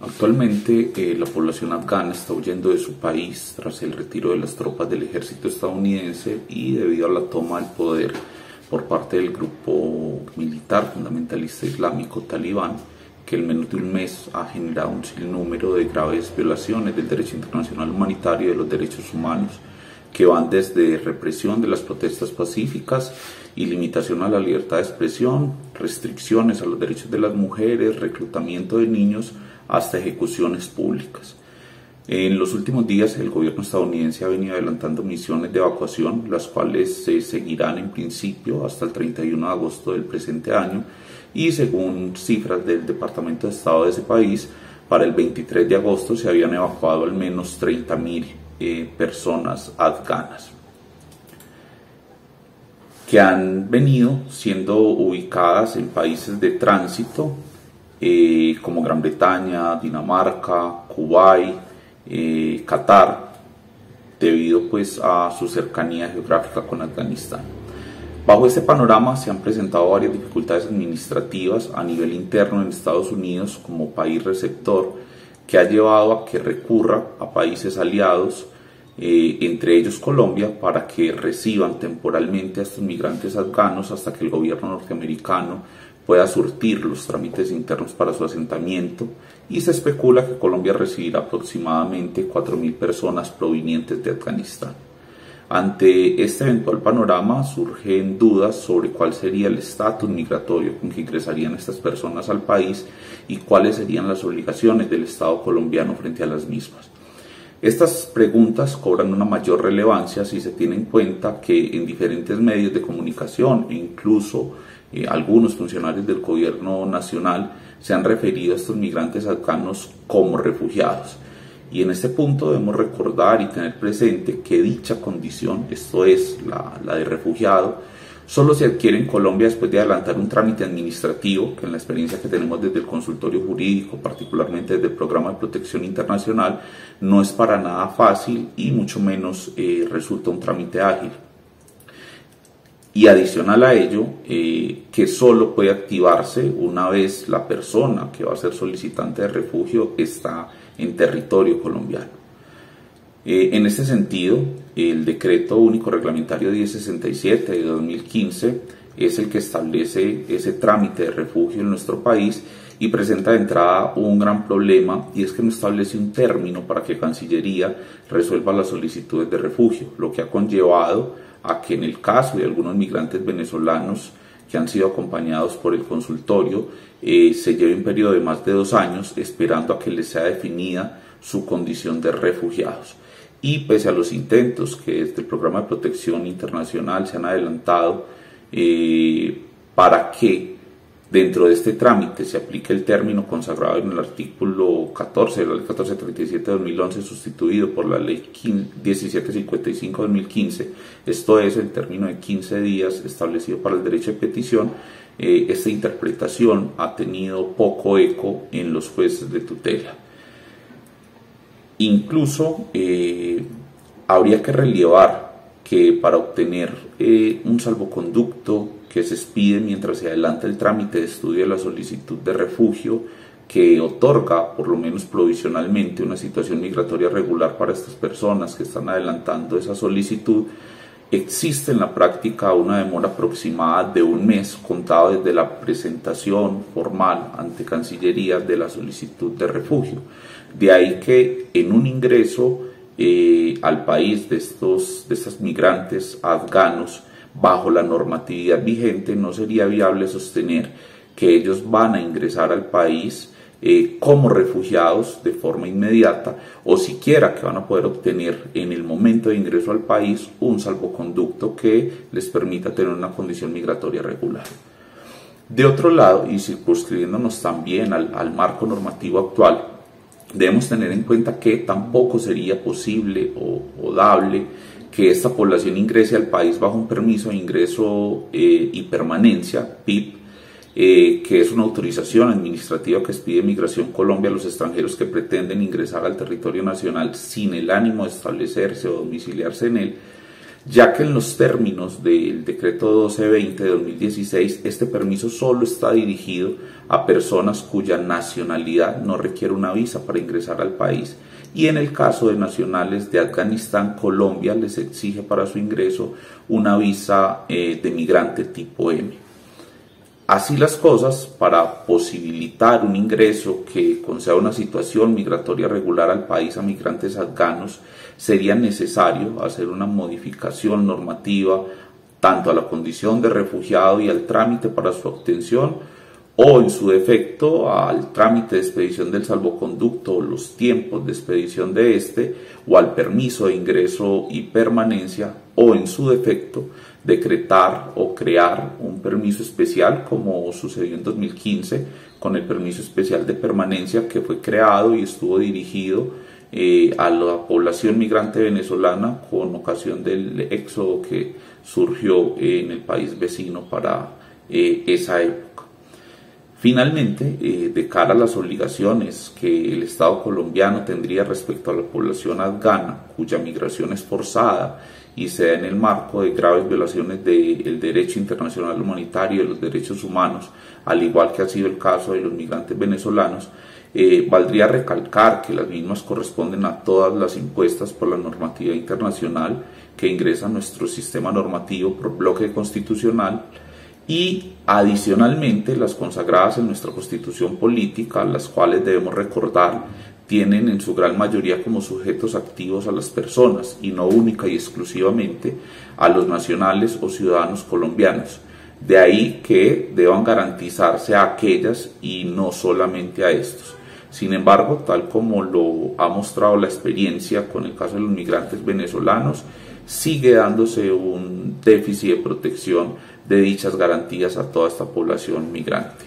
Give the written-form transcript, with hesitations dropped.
Actualmente la población afgana está huyendo de su país tras el retiro de las tropas del ejército estadounidense y debido a la toma del poder por parte del grupo militar fundamentalista islámico talibán, que en menos de un mes ha generado un sinnúmero de graves violaciones del derecho internacional humanitario y de los derechos humanos, que van desde represión de las protestas pacíficas y limitación a la libertad de expresión, restricciones a los derechos de las mujeres, reclutamiento de niños, hasta ejecuciones públicas. En los últimos días el gobierno estadounidense ha venido adelantando misiones de evacuación, las cuales se seguirán en principio hasta el 31 de agosto del presente año, y según cifras del Departamento de Estado de ese país, para el 23 de agosto se habían evacuado al menos 30.000 personas afganas, que han venido siendo ubicadas en países de tránsito como Gran Bretaña, Dinamarca, Kuwait, Qatar, debido pues a su cercanía geográfica con Afganistán. Bajo este panorama se han presentado varias dificultades administrativas a nivel interno en Estados Unidos como país receptor, que ha llevado a que recurra a países aliados, entre ellos Colombia, para que reciban temporalmente a estos migrantes afganos hasta que el gobierno norteamericano pueda surtir los trámites internos para su asentamiento, y se especula que Colombia recibirá aproximadamente 4.000 personas provenientes de Afganistán. Ante este eventual panorama surgen dudas sobre cuál sería el estatus migratorio con que ingresarían estas personas al país y cuáles serían las obligaciones del Estado colombiano frente a las mismas. Estas preguntas cobran una mayor relevancia si se tiene en cuenta que en diferentes medios de comunicación e incluso algunos funcionarios del gobierno nacional se han referido a estos migrantes afganos como refugiados. Y en este punto debemos recordar y tener presente que dicha condición, esto es, la de refugiado, solo se adquiere en Colombia después de adelantar un trámite administrativo, que en la experiencia que tenemos desde el consultorio jurídico, particularmente desde el Programa de Protección Internacional, no es para nada fácil y mucho menos resulta un trámite ágil. Y adicional a ello, que solo puede activarse una vez la persona que va a ser solicitante de refugio está en territorio colombiano. En este sentido, el Decreto Único Reglamentario 1067 de 2015 es el que establece ese trámite de refugio en nuestro país y presenta de entrada un gran problema, y es que no establece un término para que Cancillería resuelva las solicitudes de refugio, lo que ha conllevado a que en el caso de algunos migrantes venezolanos que han sido acompañados por el consultorio, se lleve un periodo de más de 2 años esperando a que les sea definida su condición de refugiados. Y pese a los intentos que desde el Programa de Protección Internacional se han adelantado para que dentro de este trámite se aplique el término consagrado en el artículo 14 de la Ley 1437 de 2011, sustituido por la Ley 1755 de 2015, esto es, el término de 15 días establecido para el derecho de petición, esta interpretación ha tenido poco eco en los jueces de tutela. Incluso habría que relevar que para obtener un salvoconducto que se expide mientras se adelanta el trámite de estudio de la solicitud de refugio, que otorga, por lo menos provisionalmente, una situación migratoria regular para estas personas que están adelantando esa solicitud, existe en la práctica una demora aproximada de 1 mes contado desde la presentación formal ante Cancillería de la solicitud de refugio. De ahí que en un ingreso al país de estos migrantes afganos, bajo la normatividad vigente, no sería viable sostener que ellos van a ingresar al país como refugiados de forma inmediata, o siquiera que van a poder obtener en el momento de ingreso al país un salvoconducto que les permita tener una condición migratoria regular. De otro lado, y circunscribiéndonos también al marco normativo actual, debemos tener en cuenta que tampoco sería posible o dable que esta población ingrese al país bajo un permiso de ingreso y permanencia, PIP, que es una autorización administrativa que expide Migración Colombia a los extranjeros que pretenden ingresar al territorio nacional sin el ánimo de establecerse o domiciliarse en él, ya que en los términos del decreto 1220 de 2016, este permiso solo está dirigido a personas cuya nacionalidad no requiere una visa para ingresar al país, y en el caso de nacionales de Afganistán, Colombia les exige para su ingreso una visa de migrante tipo M. Así las cosas, para posibilitar un ingreso que conceda una situación migratoria regular al país a migrantes afganos, sería necesario hacer una modificación normativa tanto a la condición de refugiado y al trámite para su obtención, o en su defecto al trámite de expedición del salvoconducto o los tiempos de expedición de este, o al permiso de ingreso y permanencia, o en su defecto decretar o crear un permiso especial, como sucedió en 2015 con el permiso especial de permanencia, que fue creado y estuvo dirigido a la población migrante venezolana con ocasión del éxodo que surgió en el país vecino para esa época. Finalmente, de cara a las obligaciones que el Estado colombiano tendría respecto a la población afgana, cuya migración es forzada y se da en el marco de graves violaciones del derecho internacional humanitario y de los derechos humanos, al igual que ha sido el caso de los migrantes venezolanos, valdría recalcar que las mismas corresponden a todas las impuestas por la normativa internacional que ingresa a nuestro sistema normativo por bloque constitucional, y adicionalmente las consagradas en nuestra Constitución política, las cuales debemos recordar tienen en su gran mayoría como sujetos activos a las personas y no única y exclusivamente a los nacionales o ciudadanos colombianos. De ahí que deban garantizarse a aquellas y no solamente a estos. Sin embargo, tal como lo ha mostrado la experiencia con el caso de los migrantes venezolanos, sigue dándose un déficit de protección de dichas garantías a toda esta población migrante.